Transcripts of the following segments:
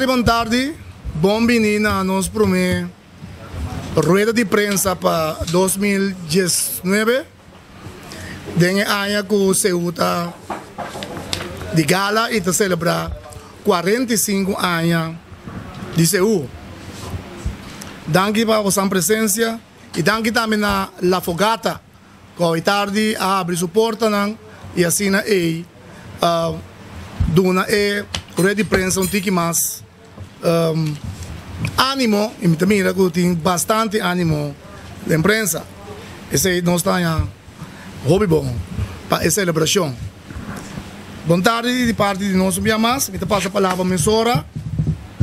boa tarde. Bom menino a nós promete rueda de prensa para 2019. Den ano que Ceuta de gala e te celebrar 45 anos de Ceuta. Danke para a sua presença e danke também na La Fogata, que hoje tarde abre suporte e assim aí dona rueda de prensa tiki mais ânimo e também tem bastante ânimo da imprensa. Esse nós está hobby bom para essa celebração. Boa tarde de parte de nós mais. Me passa a palavra emissora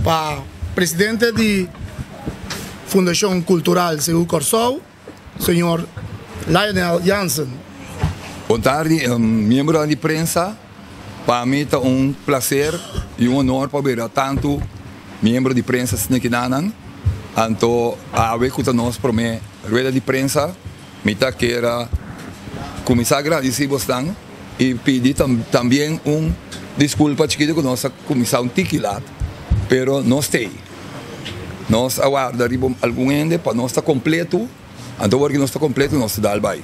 para presidente de Fundação Cultural Seu Corsou, senhor Lionel Jansen. Boa tarde, membro da imprensa. Para mim é prazer e honor para ver tanto membro de imprensa que nanan. Então, a ver que nós promete rueda de prensa, me quero começar a agradecer bastante e pedir também desculpa chiquito que nós começamos tiquilat, pero nós tem. Nós aguardaremos algum ende para nós estar completo, então porque nós está completo nós dá vai.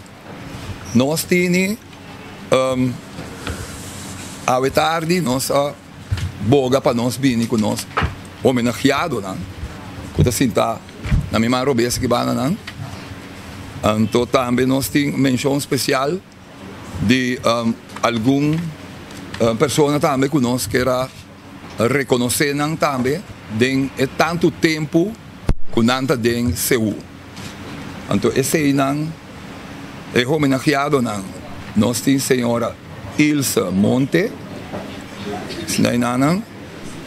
Nós temos a tarde nós boga para nós vir com nós homenageado, não? Quando assim tá na minha robesa que vai não? Então também nós temos menção especial de algum pessoa também que nós quer reconhecer também de tanto tempo que nanta den seu. Então esse não é homenageado não. Nós temos senhora Ilse Monte,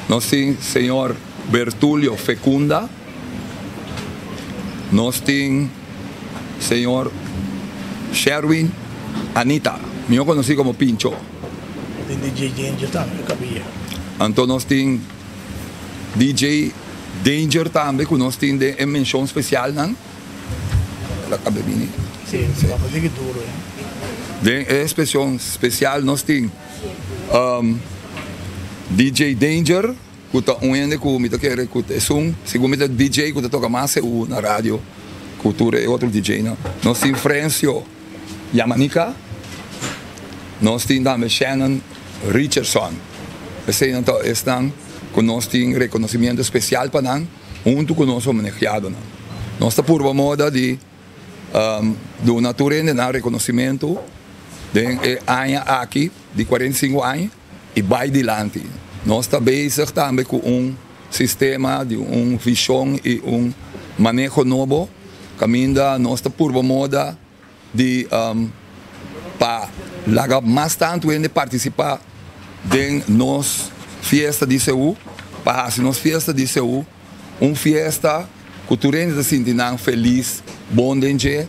nós temos senhor Bertulio Fecunda, nós temos senhor Sherwin Anita, eu conheci como Pincho. DJ Danger também, cabia. Então nós temos DJ Danger também, que nós temos de menção especial, não? Ela cabe bem. Sim, sim, vai fazer que duro, de especial nós temos DJ Danger, que está ende que me quer que é segundo DJ que toca mais na rádio, cultura é outro DJ, não? Nós temos Francio Yamanica, nós temos também Shannon Richardson. Esse então estão que nós temos reconhecimento especial para nós, junto com nós homenageado, não? Nós está por moda de do natureza de reconhecimento de ano aqui de 45 anos e vai adiante. Nós estamos bezig também com sistema de visão e manejo novo. Caminda nós está por moda de para lagar mais tanto de participar de nos fiesta de Seul, para fazer nos fiesta de Seul, fiesta cultural assim de feliz, bom dia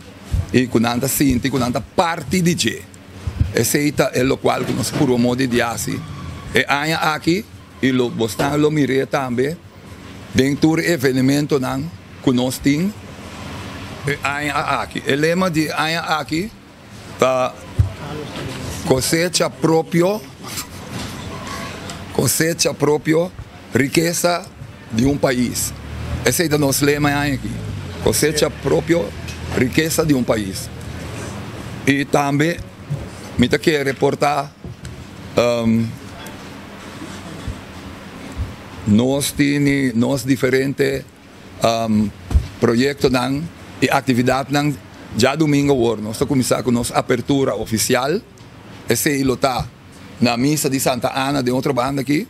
e com nada sinti, com nada parte de dia. Esse é o qual que nós por modo de assim. E aí aqui e lo bostan lo mire também dentro do evento não que nós temos. Aí aqui, o lema de aí aqui tá cosecha próprio, riqueza de país. Esse é o nosso lema aqui. Cosecha próprio, riqueza de país. E também me quero reportar nós temos diferentes projetos e atividades já domingo agora. Nós estamos começando com nossa abertura oficial. Esse está na missa de Santa Ana de outra banda aqui.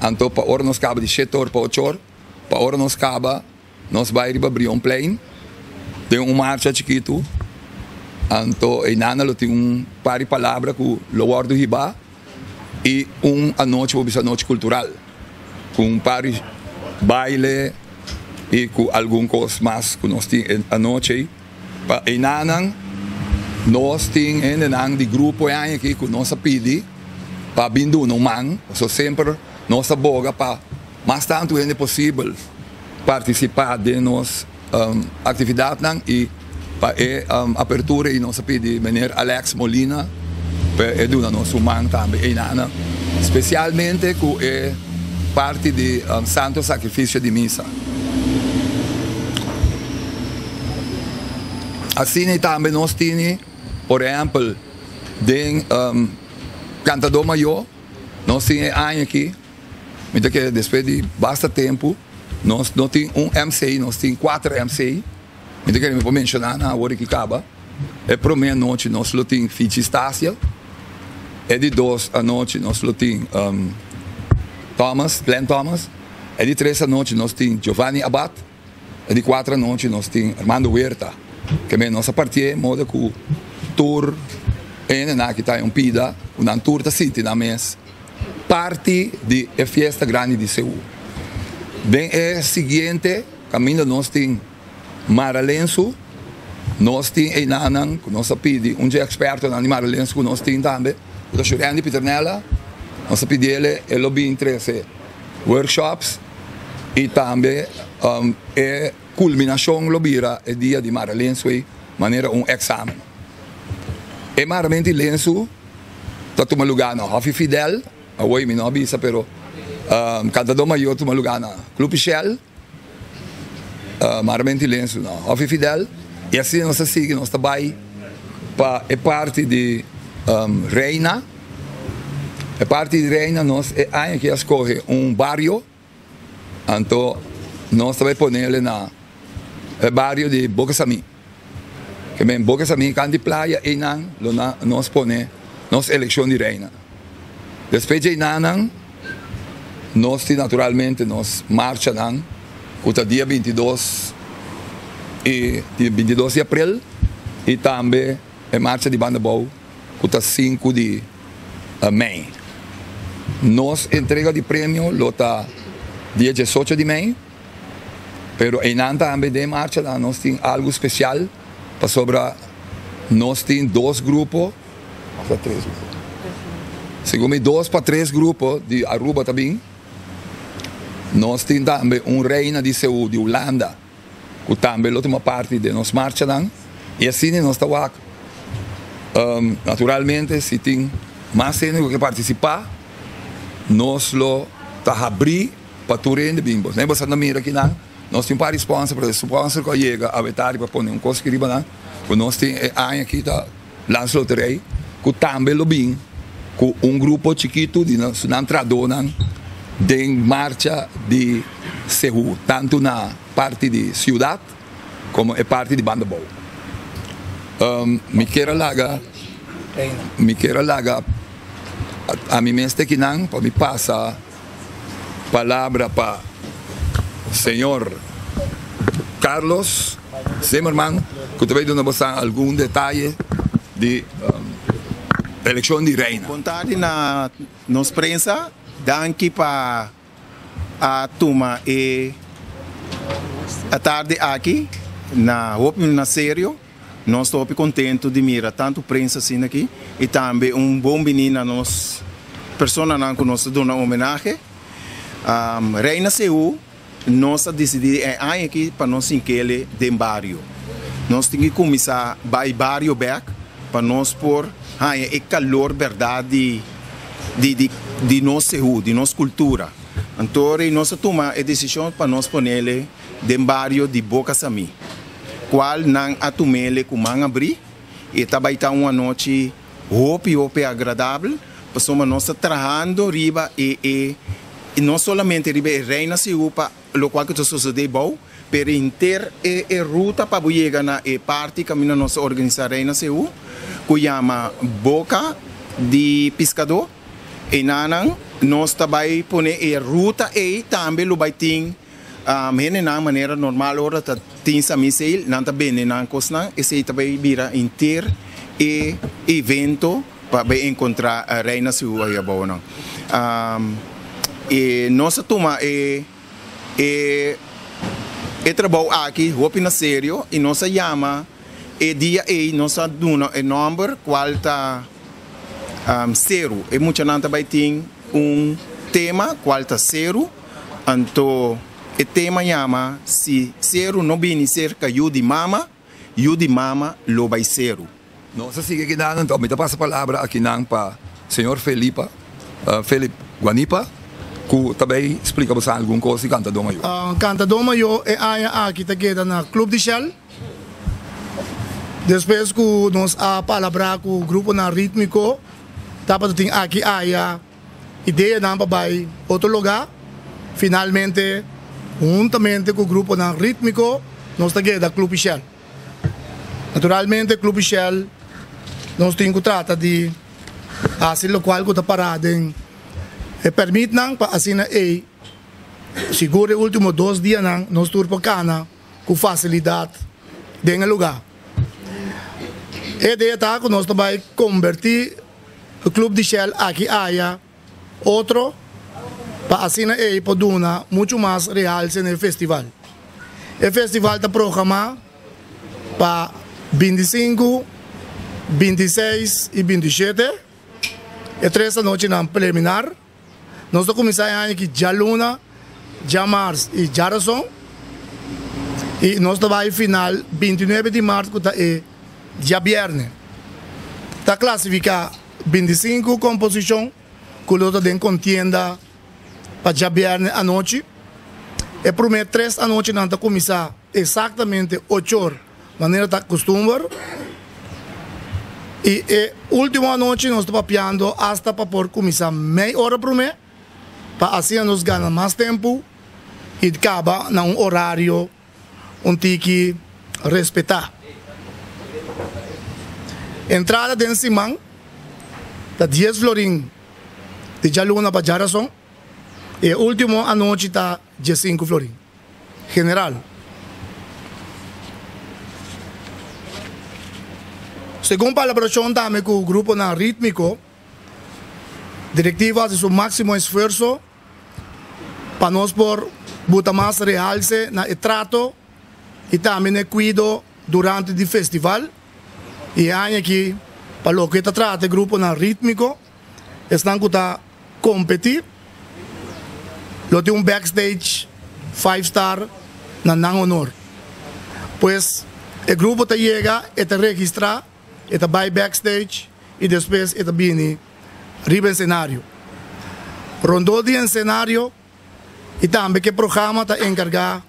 Então, para hora nós acaba de 7 horas para 8 horas. Para hora nós acaba, nós vamos para Brion Plain. Tem marcha chiquito. Então, e nana tem par de palavras com o Lord Hiba e a noite, a noite cultural. Com par de baile e com algumas coisas mais que nós temos a noite. E nana, nós temos de grupo aqui que nós pedimos para bindu no man, so sempre nossa boga para mais tanto é possível participar de nossa atividade e para a abertura e nós pedimos menino Alex Molina para educar nosso man também, especialmente com parte do santo sacrifício de missa. Assim também nós temos, por exemplo, den cantador maior, nós temos aqui, então que depois de bastante tempo, nós não temos MC, nós temos 4 MC, então que eu vou mencionar na hora que acaba. É para meia noite nós temos Fitch Estácia, é de 2 à noite nós temos Glenn Thomas, é de 3 à noite nós temos Giovanni Abad, é de 4 à noite nós temos Armando Huerta, que é nossa partia, moda com tour, que está em Pida, uma tour da City na mês, parte da festa grande de Seul. Bem, é o seguinte, caminho nós temos Maralenso, nós temos Einanan, que nós pedimos, experto na Maralenso, que nós temos também, o Churandi Piternella, nós pedimos ele lobby 13 workshops, e também é culminação lobira é dia de Maralenso, maneira exame. E maramente lenço, está toma lugar na Hoffi Fidel, a oi me não avisa, pero cantador maior toma lugar na Club Shell, maramente lenço na Hoffi Fidel, e assim nós seguimos, nós trabalhamos para é parte de Reina, é parte de Reina, nós é que escolhe barrio, então nós também ponemos na barrio de Boca Sami. Que bem, Boca Sami, canto de praia, e nós ponemos nossa eleição de reina. Depois de Inanan, nós naturalmente nós marchamos no dia 22 de abril e também a marcha de Bandabou no 5 de maio. Nós entrega de prêmio lota dia 18 de maio, pero Inan também de marcha nós temos algo especial. Sobre nós temos 2 grupos, para 3 grupos. Segundo 2 para 3 grupos de Aruba também. Nós temos também reina de Seul, de Holanda, que também é uma parte de nossa marcha. E assim nós estamos naturalmente, se tem mais gente que participar, nós lo abrir para tudo de bimbos. Nem você não mira aqui não. Nós temos para sponsor, para o sponsor que chega a vetar para pôr coisa que riba lá. Nós temos aqui da Lance Loteria, que também lo bem, com grupo chiquito de nós entrador de marcha de Seul, tanto na parte de Ciudad como a parte de Bandabou. Me quero lagar a mim mesmo que não, para me passar a palavra para Senhor Carlos Zimmerman, que também nos dar algum detalhe de eleição de reina. Vontade na nos prensa, daqui para a turma e a tarde aqui na na sério, nós estamos contentes de mirar tanto prensa assim aqui e também bom menino a nós pessoa que nós damos homenagem. Reina Seul, nós decidimos aqui para nós incluir dentro do bairro. Nós temos que começar a bairro back para nós pôr o calor verdade de nossa Seul, de nossa cultura. Então, nós tomamos a decisão para nós pôr ele dentro do bairro de Boca Sami, qual não atumele com manga abrir e também está uma noite hope agradável, para nós trabalhando riba e não somente riba Reina Seul para lo qual que sucede bom, pero inter e ruta para chegar na parte que nós organizar Reina Seul, que chama Boca de Pescador, e nós também põe a ruta e também lo vai ter na maneira normal ora tá tem samisel não tá bem na costa e se também vira inter e evento para encontrar a Reina Seul aí bom e nossa turma e trabalho aqui hope na sério e nossa chama e dia e nossa duna e número qual tá 0 e muita não também tem tema qual tá 0 então o tema chama se 0 não vem cerca de mama lo vai 0. Nós seguimos aqui na então me passa a palavra aqui para senhor Felipe Guanipa, Que também explica você alguma coisa e canta do maior. Canta do maior é aqui tá queda na Club de Shell. Depois que nós a palavra com o grupo na rítmico, tá para tem aqui a ideia não para outro lugar. Finalmente, juntamente com o grupo na rítmico, nós tá queda Club de Shell. Naturalmente, Club de Shell nós temos que tratar de assim o qual que está parado em permite não para assim e seguro os últimos 2 dias não nós turpo cana com facilidade dentro do lugar. A ideia está que nós também convertir o Club de Shell aqui a outro para assim e poder dar muito mais realce no festival. O festival está programado para 25, 26 e 27. E 3 da noite na preliminar. Nós vamos começar aqui já Luna, já Mars e já Razão. E nós vamos final 29 de março, que é já Viernes. Está classificado 25 composições, que o tem contienda para já Viernes à noite. E prometo 3 da noite nós vamos começar exatamente 8 horas, maneira que costumar. E a última noite nós estamos papiando hasta para por começar meia hora por mês, para assim nós ganhar mais tempo e acaba num horário que respeitar. Entrada dentro de Simão, está 10 florim de Jaluna para Jarason, e a última noite está 15 florim. General. Segundo a colaboração também com o grupo na rítmico, diretiva hace su máximo esforço para nós por botar mais realce na trato e também no cuidado durante o festival. E aqui, para o que trata o grupo na rítmico, estão a competir. Tem backstage 5-star na não honor. Pois o grupo chega e registra. Eta vai backstage e depois eta bini riba cenário. Rondou de cenário e também que programa está encarregado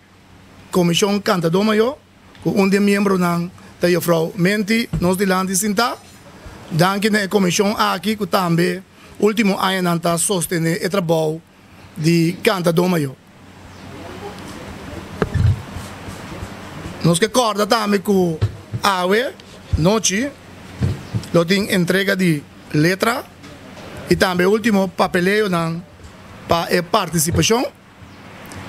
comissão canta do maior com de membro não da Frau Menti nós de lá de Sinta. Danke na comissão aqui que também último ano não está sostener o trabalho de canta do maior. Nós que acorda também com AWE noite tem entrega de letra e também o último papeleo para a participação.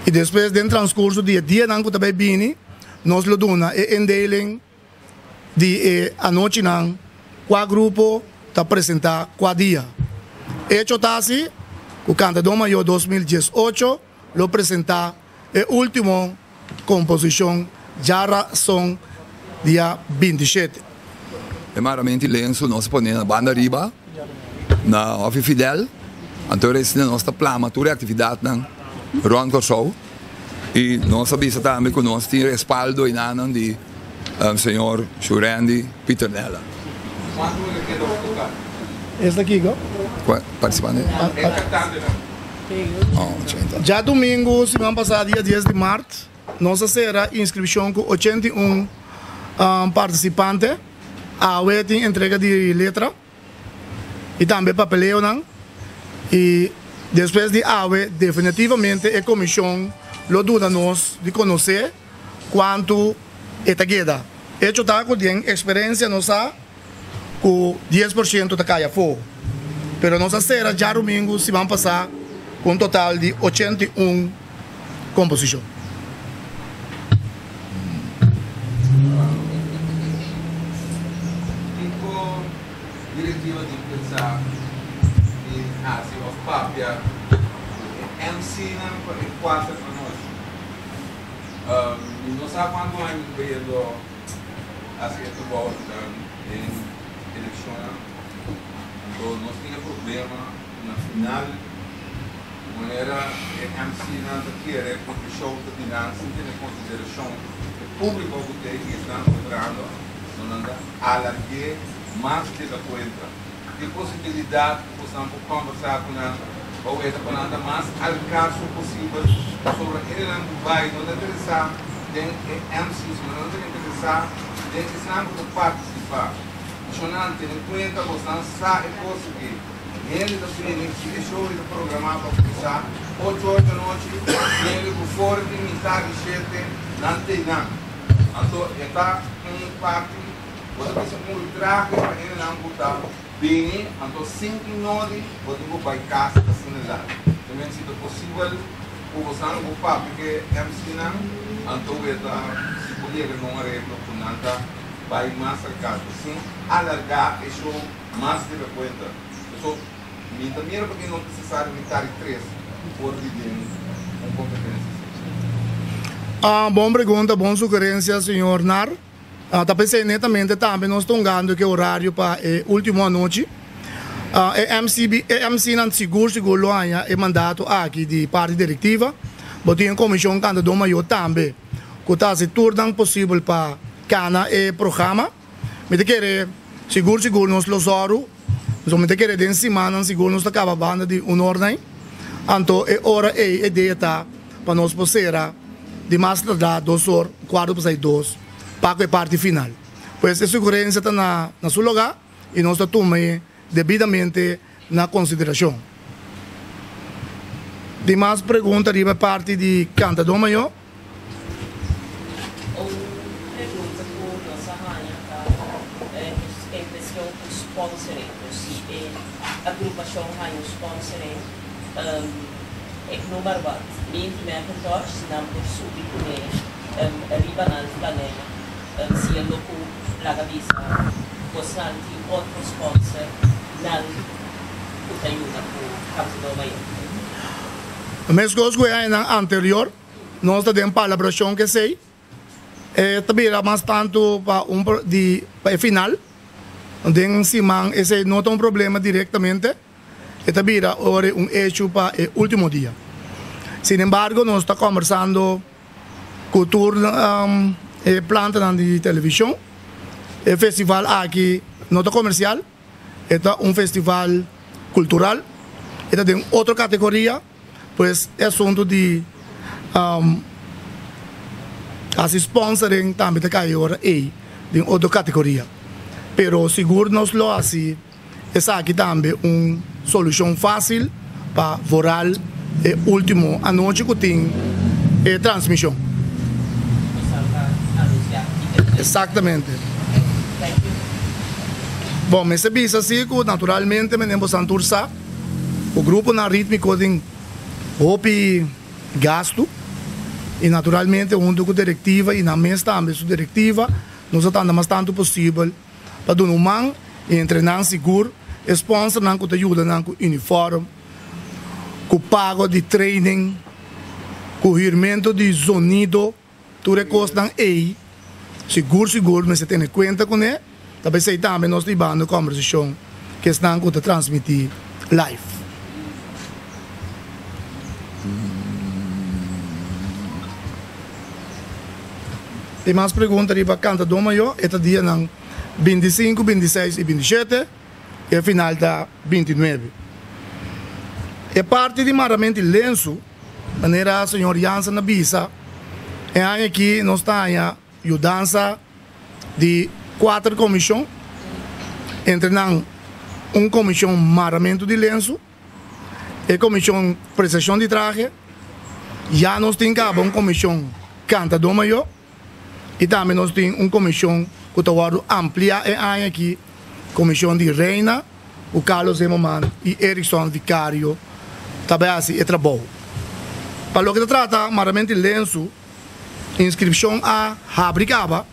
E depois, dentro do transcurso do dia, nós também vini, nós lo dona a indeling de a noite não, qual grupo está apresentar qual dia. Hecho está assim, o Cantador Maior 2018 lo apresentar a última composição, já são dia 27. É maramente lenço, nós ponemos na banda riba, na Ofi Fidel, então nós plama toda a atividade na Ron Show e nós sabemos também que nós temos respaldo em ano de senhor Shurandi Peter Nella. Esse aqui, go? Participante? Já domingo, semana passada, dia 10 de março, nós será inscrição com 81 participantes. A tem entrega de letra e também papeleo não. E depois de AWE, definitivamente a comissão lo dá nós de conhecer quanto é queda. Hecho está com experiência nossa com 10% da caia fogo. Pero nossa será já domingo se vão passar com um total de 81 composições. Direttiva di pensare in Asia of Papia MC in 4 para nós. Não sabe quanto ano veio a certa volta em eleição. Então nós tínhamos problema na final. Maneira MC não quer porque o show de dança tem em consideração o público que está entrando não anda alargar mais de da conta. De possibilidade, possamos conversar com a ou esta planta mais al caso possível sobre ele não vai não interessar tem MCs não tem interessar tem que não participar isso não tem em conta você não sabe coisa que ele também se deixou de programar para começar 8 horas da noite ele por fora de metade de 7 não tem nada então está um parte você precisa um traje para ele não botar bem, então 5 minutos você vai para casa assim lá. Também se é possível, você não vai porque é ensina, então se podia não arreglo com nada, vai mais a casa. Sim, alargar isso mais de conta. Isso me também porque não precisa militar 3 por viver com competência. Boa pergunta, boa sugerência, senhor Nar. Tapos netamente também nós estamos dando que o horário para a última noite. MC não seguro é mandato aqui de parte diretiva. Mas tem comissão que do maior também. Que está se tornando possível para cana e programa. Me quer seguro nos los oro. Então me quer de semana seguro nos acaba banda de ordem. Então é hora é ideia para nós poder de mais tardar 2 horas, 4 para 2. Para a parte final. Pois a segurança está na seu lugar e nós tomamos devidamente na consideração. De mais perguntas da parte de Canta do Maior? Pergunta por nossa rainha, é questão dos sponsoring, se a agrupação rainha sponsoring é número 1, bem primeiro contorno, se não por subir com arriba na planeta. Se é louco, laga visa, postanti, outro sponsor, não te ajuda com o campo do Maior. Mas coisa que é na anterior, nós temos colaboração que sei, também era mais tanto para final, onde se man esse não tem problema diretamente, e também era eixo para o último dia. Sin embargo, nós estamos conversando cultura planta de televisão, o festival aqui não é comercial, é festival cultural, tem outra categoria, pois é assunto de sponsoring também de caiu aí, de outra categoria. Pero seguro nós lo assim, essa aqui também uma solução fácil para vorar o último a noite que tem transmissão. Exatamente. Bom, mas se bisa assim, naturalmente, me temos a o grupo na rítmico tem hopi gasto e naturalmente junto com a diretiva e na mesa também a diretiva nós estamos mais tanto possível para dar um man e treinar seguro, sponsor não que te ajuda não com uniforme, com pago de training, com rirmento de sonido, tudo é coisa aí. Seguro, mas se tem em conta com ele, também sei também nós levando a conversação que estão a transmitir live. Tem mais perguntas para Canta do Maior, este dia não 25, 26 e 27, e final da 29. E parte de maramento lenço, maneira a senhor Jansen na bisa, é aqui nós estamos ajudança de 4 comissões, entre uma comissão maramento de lenço, e comissão prestação de traje, já nós temos uma comissão Canta do Maior, e também nós temos uma comissão que está ampliar aqui, comissão de Reina, o Carlos Emoman e Erickson Vicário, também assim é trabalho. Para o que se trata, maramento de lenço, inscrição a Habricaba,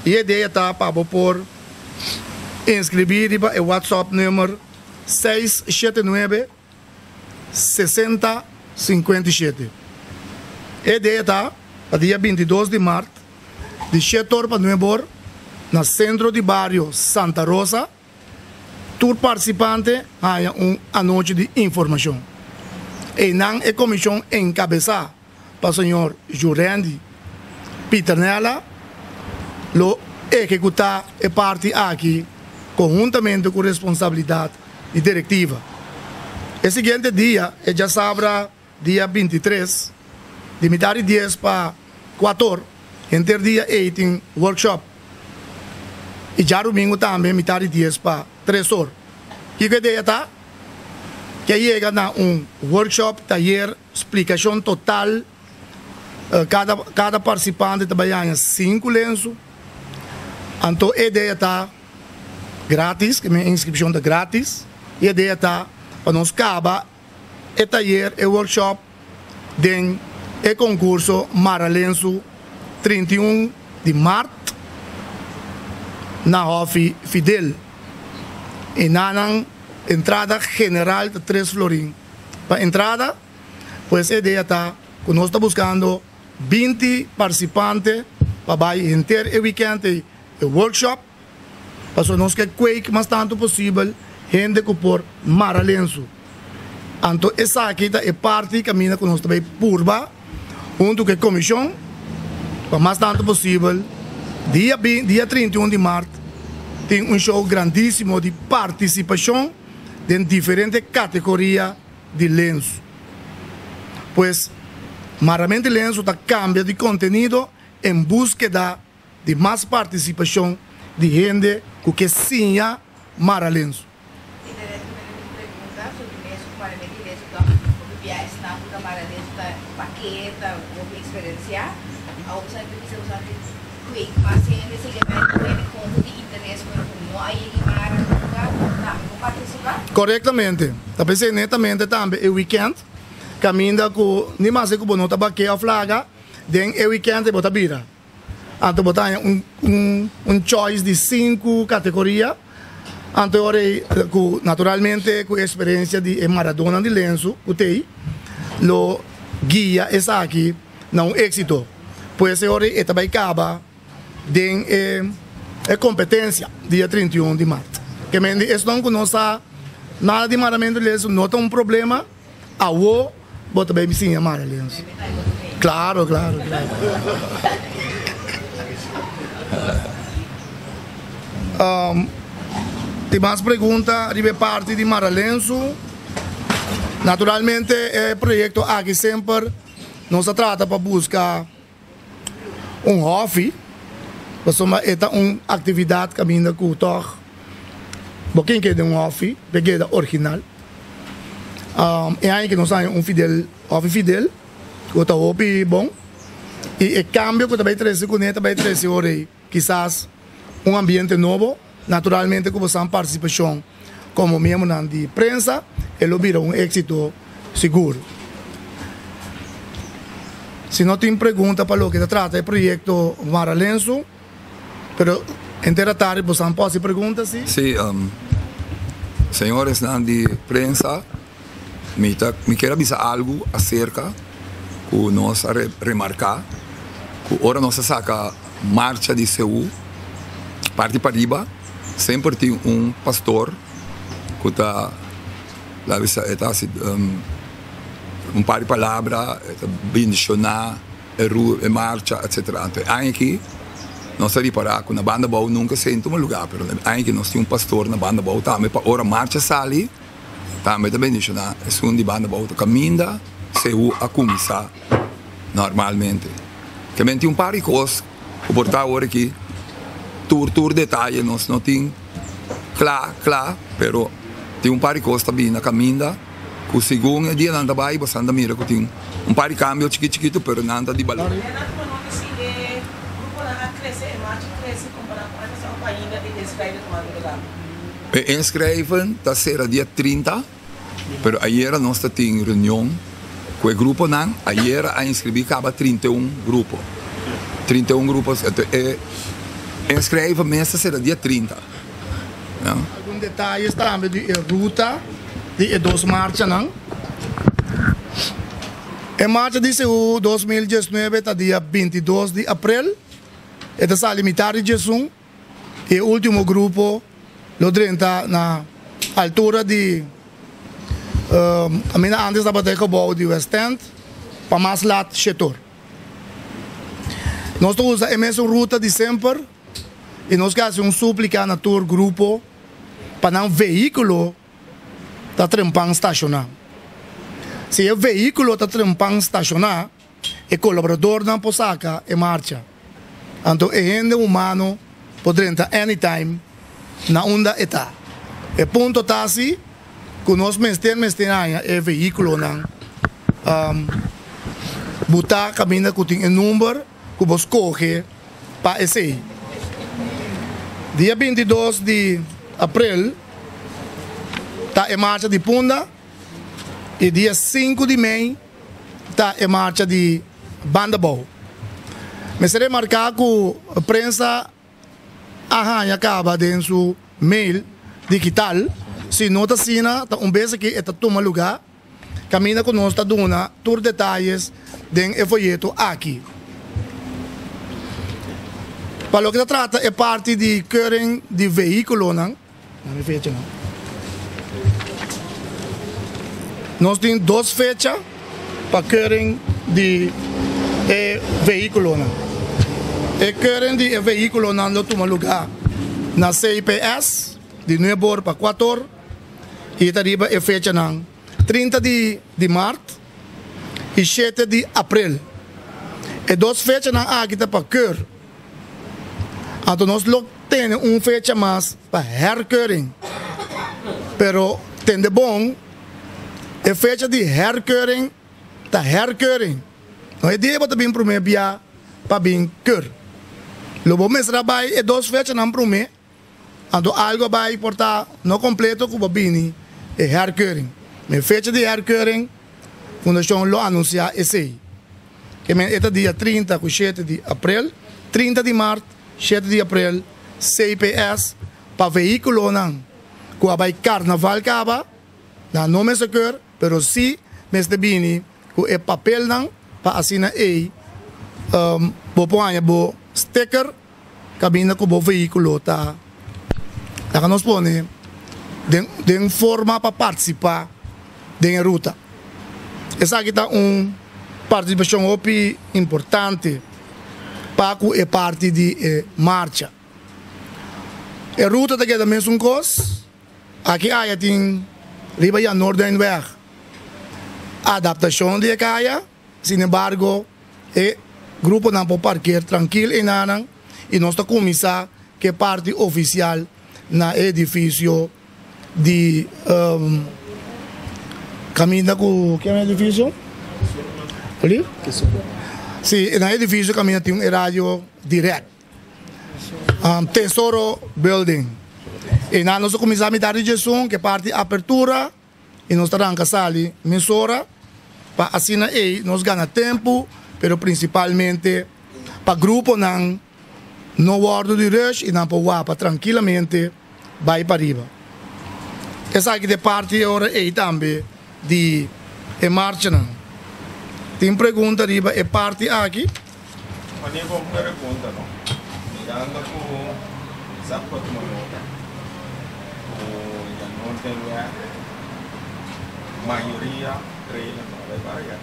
e a ideia está para por inscrever o WhatsApp número 679 6057. A ideia está para dia 22 de março, de 7 horas para 9 horas, no centro de bairro Santa Rosa, todo participante há uma noite de informação. E não é comissão encabeçada para o senhor Jurendi Piternella, lo executar a parte aqui, conjuntamente com responsabilidade de diretiva. El siguiente día, ya sabrá, día 23, de mitad de 10 para 4, entre el día 18, workshop. Y ya domingo también, mitad de 10 para 3 horas. ¿Qué idea está? Que llega a un workshop, taller, explicación total. Cada participante trabalha 5 lenços. Então, a ideia está grátis, que a minha inscrição está grátis. E a ideia está para nós acabar o taller, o workshop, den o concurso Mara Lenço 31 de março na Hofi Fidel. E na entrada general de 3 florim. Para entrada, pues a ideia está que nós estamos buscando 20 participantes para inteiro o weekend o workshop, para nós que quake mais tanto possível gente que por Mara Lenço. Então essa aqui é parte que caminha que nós também purba junto com a comissão para mais tanto possível dia 31 de março tem show grandíssimo de participação em diferentes categorias de lenço. Pues Maramente Lenço está cambia de contenido em búsqueda de mais participação de gente que sinha Mara Lenço. Pergunta sobre Lenço, Maramente Lenço, o viagem está na Mara Lenço, da paqueta, ou experienciar, a outra precisa usar de mas nesse evento com de interesse com não aí Mara não participar? Corretamente. Também netamente também o weekend caminha com nem mais que bonota baque a flaga, den o weekend bota bira. Então botar choice de 5 categorias. Então naturalmente com a experiência de Maradona de Lenço, o tei, lo guia essa aqui não êxito. Pois agora é também acaba den competência dia 31 de março. Que mende isso não conosco nada de Maramente Lenço, não tem problema. A bota bem sim, Mara Lenço. Claro. Tem mais perguntas de parte de Mara Lenço. Naturalmente, o projeto aqui sempre nos trata para buscar hobby. É uma atividade que ainda com quem quer hobby, porque é original. E aí que nós temos hobby fidel, que está bom. E o cambio que também traz com ele, também traz hoje, quizás ambiente novo, naturalmente com a participação como membro de prensa, ele vira êxito seguro. Se não tem pergunta para o que se trata do projeto Mara Lenço, pero inteira tarde você pode perguntar, sim? Sim, senhores de prensa, me quero avisar algo acerca que nós remarcar que agora nós saca marcha de Seul, parte para riba, sempre tem pastor que está par de palavras, bendicionar, a marcha, etc. Então, aqui, nós reparar que na banda bau nunca sente um lugar, mas aqui nós temos pastor na banda bau também, para hora marcha sali, também bendicionar, é de banda bau, caminha, Seul a começar normalmente. Que tem um par de coisas que portar agora aqui, tour detalhe, nós não tem claro, pero tem um par de coisas também na caminha, que o segundo dia não vai, você anda mira que tem um par de câmbio chiquito, pero não anda de valor. Inscreven, dat será dia 30, pero ayer nós temos reunião com o grupo, ayer a inscrever acaba 31 grupos. 31 grupos, inscreven meestal será dia 30. Algum detalhe está de ruta de 2 marchas, não? A marcha de Seul 2019 está dia 22 de abril. Esta é a limitada de Jesus. E o último grupo lo está na altura de a minha antes da bateria de West End para mais lá setor. Nós usamos a mesma ruta de sempre e nós fazemos súplica na tour grupo para um veículo está trampando estacionar. Se o veículo está trampando estacionar, o colaborador não pode sacar em marcha. Então, o gente humano pode entrar anytime na onda está. O ponto está assim, que nós temos o veículo não botar caminho que tem um número que você coge para esse. Dia 22 de abril está em marcha de Punda e dia 5 de maio está em marcha de Bandabou. Mas será marcar que a prensa acaba dentro do mail digital. Se não está assim, está beijo que está toma lugar. Caminha conosco, está dando todos os detalhes do folheto aqui. Para o que se trata, é parte de keuring de veículo, não? Nós temos 2 fechas para keuring de veículo, não? E keuring de veículo não toma lugar na CIPS, de 9 para 4, e arriba é fecha não. 30 de março e 7 de abril. E 2 fechas aqui para keur. Então nós temos fecha mais para herkeuring. Pero tem de bom, a fecha de herkeuring está herkeuring. Não é dia para vir primeiro via para vir keur. Logo mês trabalho é 2 fechas não primeiro. Então algo vai portar não completo que vai vir é herkeuring. Mas fecha de herkeuring, a fundação lo anuncia esse. Que é dia 30 com 7 de abril, 30 de março, 7 de abril, CIPS, para veículo não. Que vai carnaval acaba, não me secur, pero sim, mas de bini, que é papel não, para assinar aí, vou pôr bo sticker, cabina com o veículo tá. Tá nos põe de forma para participar da ruta. Essa aqui está participação importante para que é parte de marcha. A ruta está da mesma coisa. Aqui tem Ribeirão Nordenweg. Adaptação de caia, sin embargo, o grupo não pode parquear tranquilo e nós estamos começar que é parte oficial no edifício de caminha com que é o edifício? Ali? Sim, no edifício caminha tem rádio direto. Tesouro Building. E nós começamos a dar direção que é parte de abertura e nós estamos ali emissora para assinar aí nós ganhamos tempo, pero principalmente para grupo não guardo de rush e não para tranquilamente vai para arriba. Essa aqui é parte agora aí também de marcha não. Tem pergunta arriba é parte aqui. Mas nem vamos pergunta não. Mirando com sapato manota. O não tem maioria trailer não vai variar.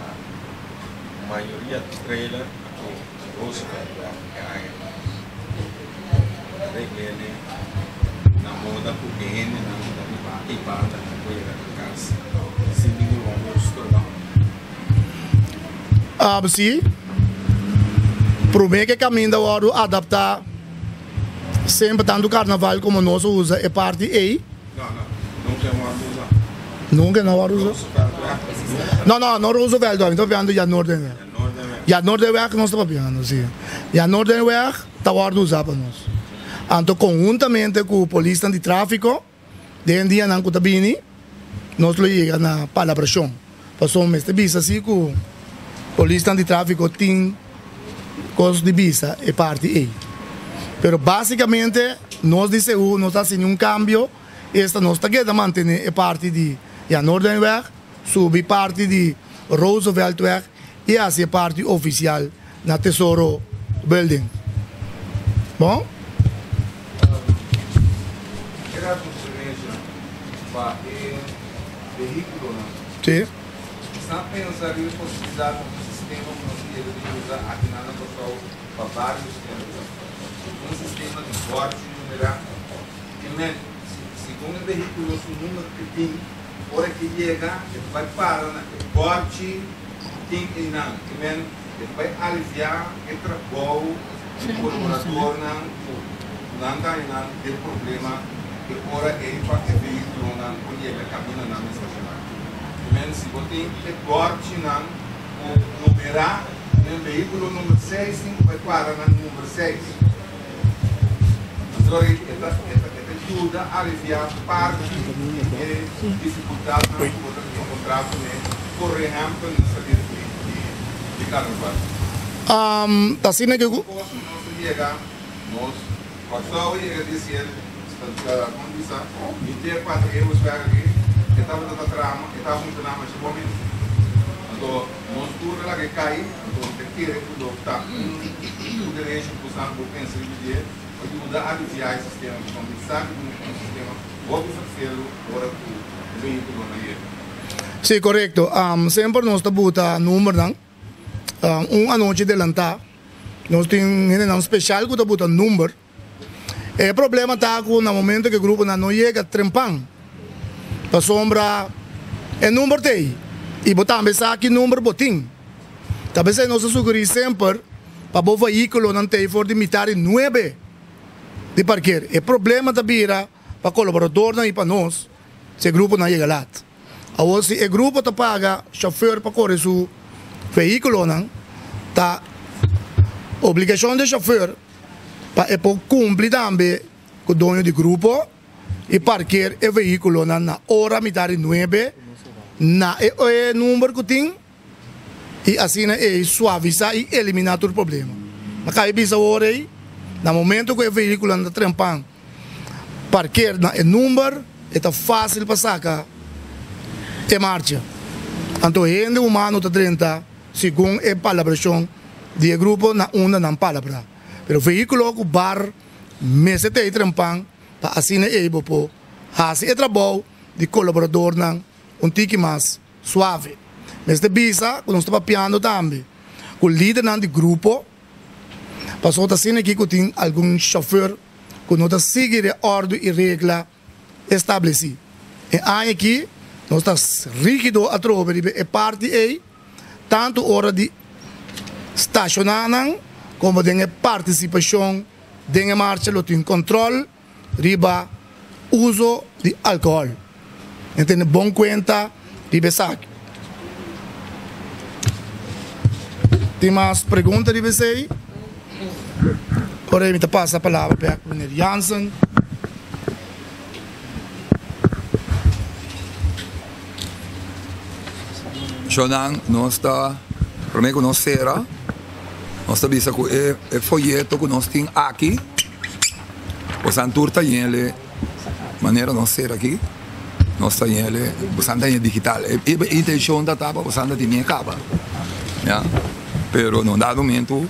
Maioria trailer o Roosevelt requer na moda porque na e banda foi a casa. Se ninguém vai estudar. Sim. Primeiro que caminho da hora adaptar sempre tanto carnaval como nós usa é parte aí. Não tem uma usa. Nunca não usa. Não usa o velho, estou vendo já Nordenweg. Já Nordenweg nós estamos vendo, sim. Já Nordenweg está hora usar para nós. Então conjuntamente com a polícia de tráfico, de dia não com tabini, nós lo chega na palabração. Passou um mês de visa assim que polícia de tráfico tem coisas de visa é parte aí. Pero basicamente nós de CEU nós está sem cambio, esta nós está querendo manter é parte de Nordenweg, subir parte de Rooseveltweg e assim parte oficial na Tesouro Building. Bom? Era conferência para veículo, não? Sim. Está pensando em possibilidade de um sistema que nós queremos usar aqui na pessoal para vários tempos. Um sistema de corte numerar. Segundo o veículo, o número que tem hora que chega, ele vai parar na corte, tem que não, ele vai aliviar o trabalho do colaborador não está tem problema que hora ele vai ter veículo não quando ele caminha na estacionar. Também se você tem que corte não o numerar no veículo número 6 vai parar no número 6. Então ele ajuda a aliviar parte de dificuldade no contrato correndo nessa de carnaval. Tá sendo que Nós passou e ele disse a condição de ter 4 euros para aqui que estava toda a trama que estava muito na mais momento. Então nós tudo lá que cai então tem que ir tudo tá o direito usando por pensar em dia ajuda a aliviar esse sistema de condição no sistema vou fazê-lo agora o veículo na ilha. Sim, correto. Sempre nós estamos botando número não anúncio de lançar. Nós temos um especial que está botando número. O problema está no momento que o grupo não chega a trempar. Para sombra é número tem. E botamos aqui número botim. Talvez nós sugerimos sempre para o veículo não ter for limitar 9 de parqueiro. O problema está para o colaborador e para nós se o grupo não chega lá. Agora, se o grupo está paga chauffeur para correr seu veículo, não tá obrigação do chauffeur para cumprir também com o dono do grupo e parquear o veículo na hora metade 9 na o número que tem e assim é suavizar e eliminar todo o problema. Mas cai bisa hora aí, no momento que o veículo anda trampando, parquear na número é fácil para sacar e marcha. Então, gente humano está 30 segundo a palabração do grupo na uma não palavra. Pero o veículo que bar mese te trampang para assim é able po fazer o trabalho de colaborador não tique mais suave. Mas de bisa quando está papiando também o líder não do grupo passou assim aqui que tem algum chauffeur que não está seguir a ordem e regra estabelecida. E aí aqui nós estamos rígido a tropa e parte aí tanto hora de estacionar como de participação de marcha lo tem controle riba uso de álcool. Então bom conta riba saque. Tem mais perguntas riba sei? Agora eu me passa a palavra para o Meneer Jansen. Jonan, nós está, primeiro nós será, nós está vista que é folheto que nós temos aqui, o santur está ele, maneira nós ser aqui, nós está ele, o santur é digital, a intenção da tapa, o santur tem capa, já, pero no dado momento,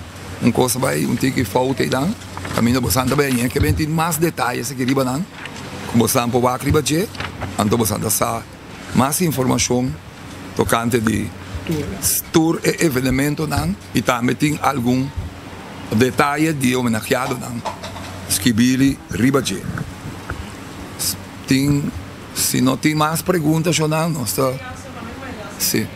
coisa vai, tique falta e dan, caminho o santur bem, que bem tem mais detalhes que riba dan, como o santur vai riba je, então o santur sa mais informação tocante de tour e evento não e também tem algum detalhe de homenageado não esquibili ribaje tem se não tem mais perguntas ou não nós está sim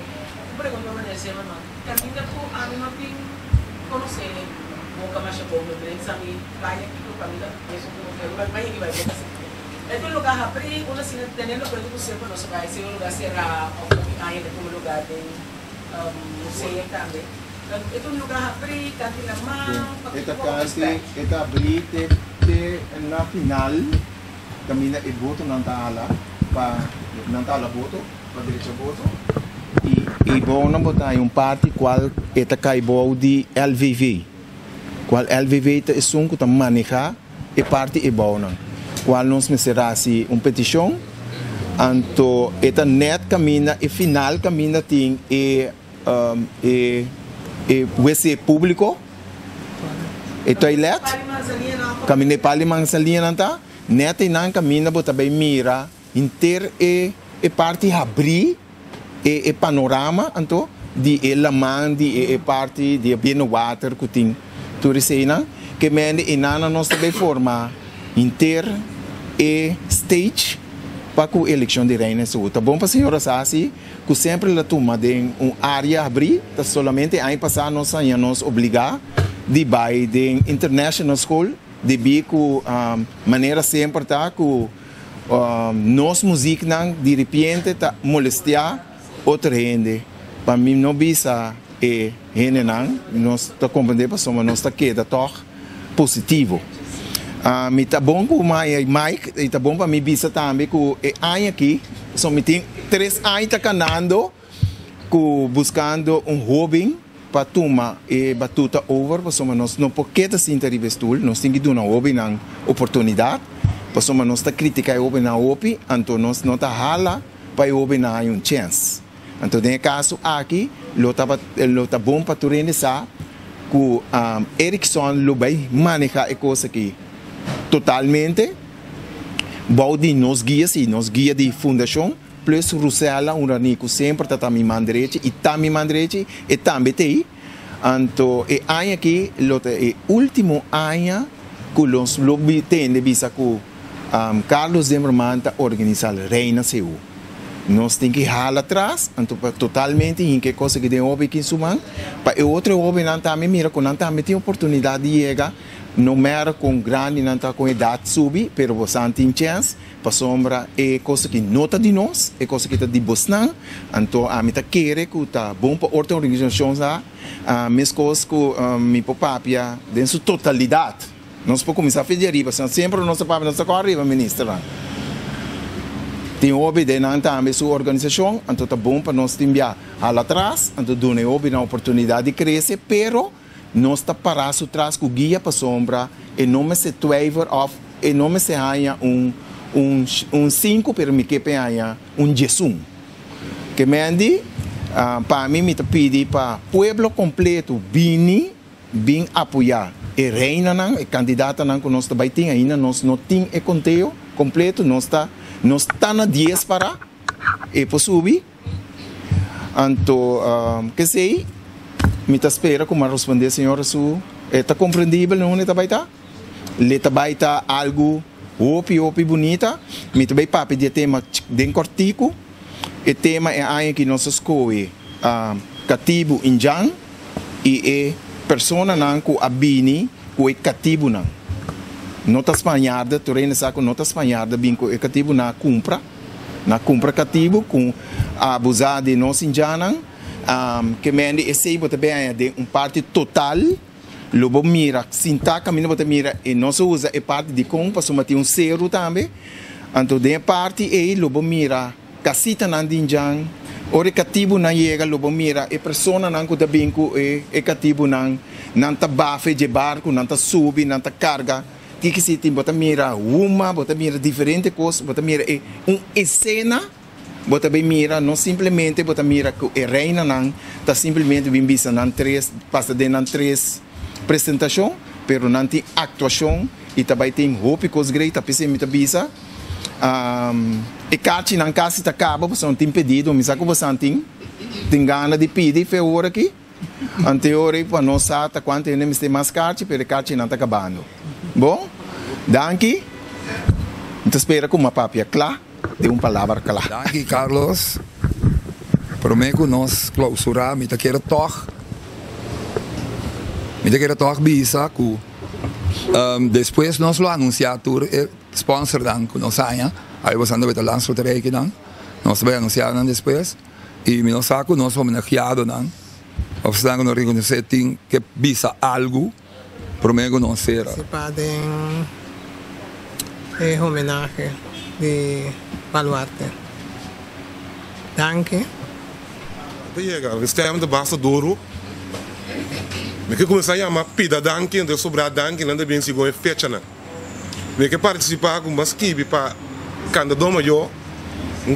es un lugar abrir, una sin tener los productos siempre no se va a decir un lugar cerrado o hay un lugar de museo también. Es un lugar abrir, cantina más. Esta casi, esta abrir na final, camina e voto não tá lá, para não tá lá voto, para direita voto. E bom não botar parte qual esta cai boa de LVV, qual LVV é que tá manejar e parte é boa não. Qual nós me será assim petição, então esta net caminha e final caminha tem e WC público, e toilet, caminha para mansalinha não tá, net e não caminha bota bem mira inteiro e parte abrir e panorama então de laman de parte de bem water que tem turisina que mende e nana nós também forma inteiro e stage para a eleição de reina sua. Tá bom para a senhora Sassi, que sempre la toma de uma área abrir, tá somente ano passado nós obrigar de vai de international school, de bi com maneira sempre tá com nós música não de repente tá molestar outra gente. Para mim não bisa gente não, nós tá compreender para somos nós tá queda toch positivo. Me tá bom com o Mike, e tá bom para mim bisa também com ano aqui, só me tem 3 anos tá canando, buscando hobby para tomar e batuta over, para somos nós não porque se intervestul, nós temos que dar uma hobby na oportunidade, para somos nós tá criticar hobby na hobby, então nós não tá hala para hobby na uma chance. Então nesse caso aqui, lo tá bom para tu realizar que Ericsson lo vai manejar a coisa aqui totalmente, baude nos guia de fundação, plus Rusela, Ranico sempre está me mandrete e tá me mandrete e também tem. Então, e ano aqui, o último ano que nós temos visa que Carlos Zimmermann está organizando a Reina Seu. Nós temos que ralar atrás, então totalmente em que coisa que tem hobby aqui em Suman, para outro hobby não também mira que não também tem oportunidade de chegar, não mera com grande não tá com idade subir, pero você tem chance para sombra é coisa que nota de nós, é coisa que tá de Bosnan, então a mim tá querer que tá bom para outra organização lá, mesmo coisa que me papapia em sua totalidade, nós podemos começar a fazer arriba, sempre nossa papia nossa com arriba ministra. Tem hobby de não também sua organização, então tá bom para nós enviar lá atrás, então dá uma hobby na oportunidade de crescer, pero nós está parados atrás com guia para sombra e não me se twiver of e não me se haya um 5 pero me que haya Jesus que me andi para mim me pedi para pueblo completo bem apoiar e reina não e candidata não que nós também tem ainda nós não tem e conteúdo completo nós está na 10 para e para subir então que sei me espera como responder senhora su está compreendível não é tabaita le tabaita algo opi bonita me também papo de tema de cortico e tema é aí que nós escolhe cativo injan e persona não com abini com é cativo não tá espanhada tu reina saco não tá espanhada bem com é cativo na compra cativo com abusar de nós injanan que me esse bota bem de parte total lobo mira sinta caminho bota mira e não se usa é parte de com para somatir zero também então de parte e lobo mira casita nan dinjang ore cativo na chega lobo mira e persona nan ko também ko e cativo nan tabafe de barco nan ta subi nan ta carga que se tem bota mira bota mira diferente coisa bota mira escena bota bem mira não simplesmente bota mira que é reina não tá simplesmente bem vista não passa de não 3 apresentação pero não tem atuação e também tem roupa coisa great apesar de visa e carte não casa tá acaba você não tem pedido me saco você tem gana de pedir foi hora aqui anterior para nós tá quanto nem tem mais carte pero carte não tá acabando bom danke então espera com uma papia clara de uma palavra clara. Danke, Carlos. Prometo nós clausurar, me quero toch bisa que depois nós lo anunciar tur sponsor dan que nós saia, aí você anda betal lanço ter aqui dan, nós vai anunciar dan depois e nós saco nós homenageado dan, ou se dan no reconhecer tem que bisa algo, prometo não será. Se podem homenagem de Baluarte. Danke. We staan de basta duro. We kunnen começar a chamar pida danke, então sobrar danke, não devem se goer fecha na. We que participar com uma equipe para quando doma eu,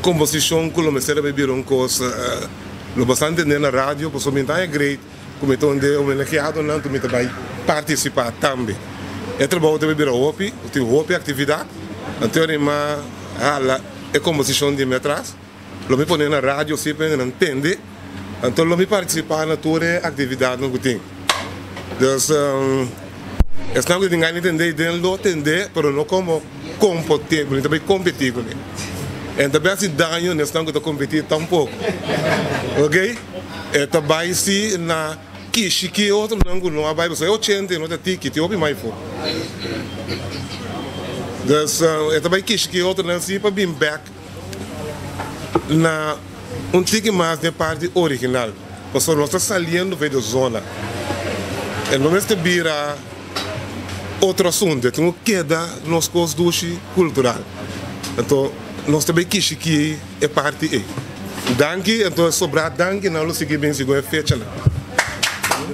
composição que me serve beber coisa, lo bastante na rádio, por somente é great, como então de homenageado não, tu me também participar também. É trabalho de beber hopi, tem hopi atividade, então é composição de metras, lo me põe na rádio sempre não entende, então lo me participar na toda atividade no que tem. Então é não que ninguém entende, não entende, mas não como competir, também competir com ele. En de beste dagen nós estamos a competir tampouco. Ok? Também se na kishi que outro não vai você 80 não tem ticket eu mais for. Dus também kishi que outro não se para bem back na ticket mais de parte original. Porque nós estamos saindo da zona. E não é vira outro assunto, então queda nos costos cultural. Então nós também kishi que é parte aí. Danke, então sobrar danke na luta que bem se gosta fecha lá.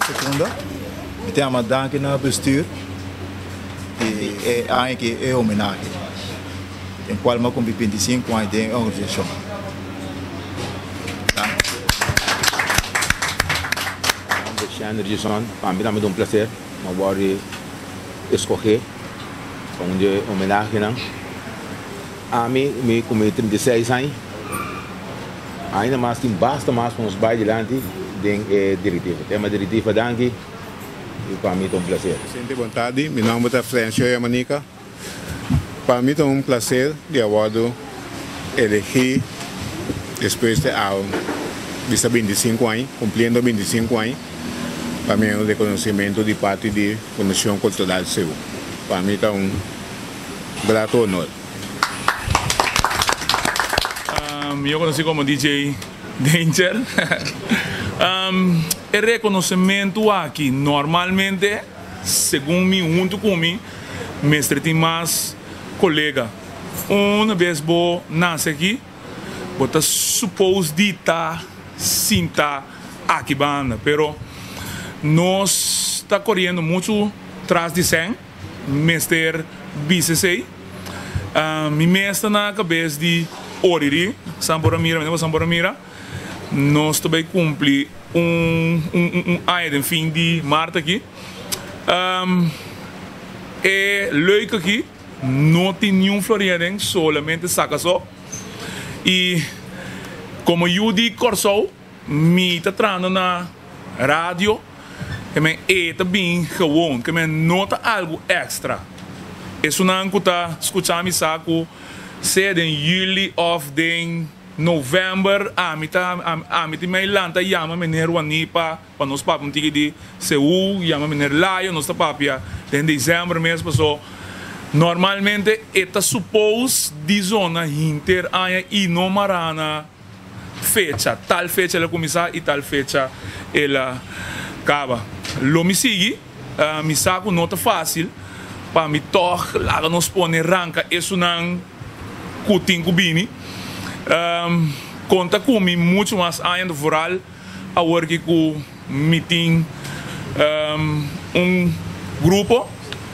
Segunda, me chama danke na bestuur e é eigenlijk é homenagem. Em qual me com 25 anos de organização. Anderson, para mim também é um prazer, não vou escolher onde homenagem a mim com 36 anos. Ainda mais tem basta mais para nos vai adiante den diretiva. Tem uma diretiva danke e para mim é um prazer. Sente vontade, meu nome é Francio Yamanica. Para mim é um prazer de awardo elegir depois de 25 anos, cumprindo 25 anos, para mim é um reconhecimento de parte da Fundação Cultural Seul. Para mim é um grato honor. Eu conheci como DJ Danger. O reconhecimento aqui, normalmente, segundo mim, junto comigo, mestre tem mais colega. Uma vez eu nasci aqui, eu estou suposto de estar sinta aqui banda, pero nós está correndo muito atrás de 100, mestre BCC. Me mestre na cabeça de Oriri, Samboramira, nós também cumprimos ano no fim de março aqui. É leuk aqui, não tem nenhum floriano, somente saca só. E como eu digo, Corso, me está trazendo na rádio, é também gewoon, que me nota algo extra. Isso não está escutando me saco. Se in juli of in november, amita mij lanta yama meneer Wanipa, para nos papam tiki di Seul, yama meneer Laio, nos papia, in dezembro mesmo, so normalmente eta suppose di zona inter aya e no marana fecha, tal fecha ela começa e tal fecha ela acaba. Lo me sigue, me saco nota fácil, para me toch, lá nos pone ranca, isso não Coutinho Cubini, conta comigo muito mais ainda rural a work com meeting grupo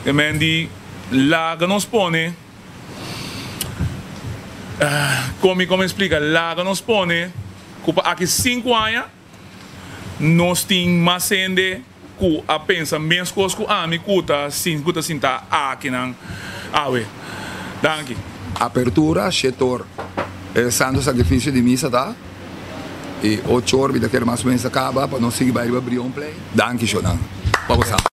que me di lá que nos pone como explica lá que nos pone aqui 5 anos nós temos mais gente que a pensa menos coisas que a mim cuta sinta aqui não awe danke. Apertura, setor, santo sacrifício de missa, tá? E 8 horas, vida que mais ou menos acaba, para nós seguir para abrir play. Danke, Shonan. Vamos lá.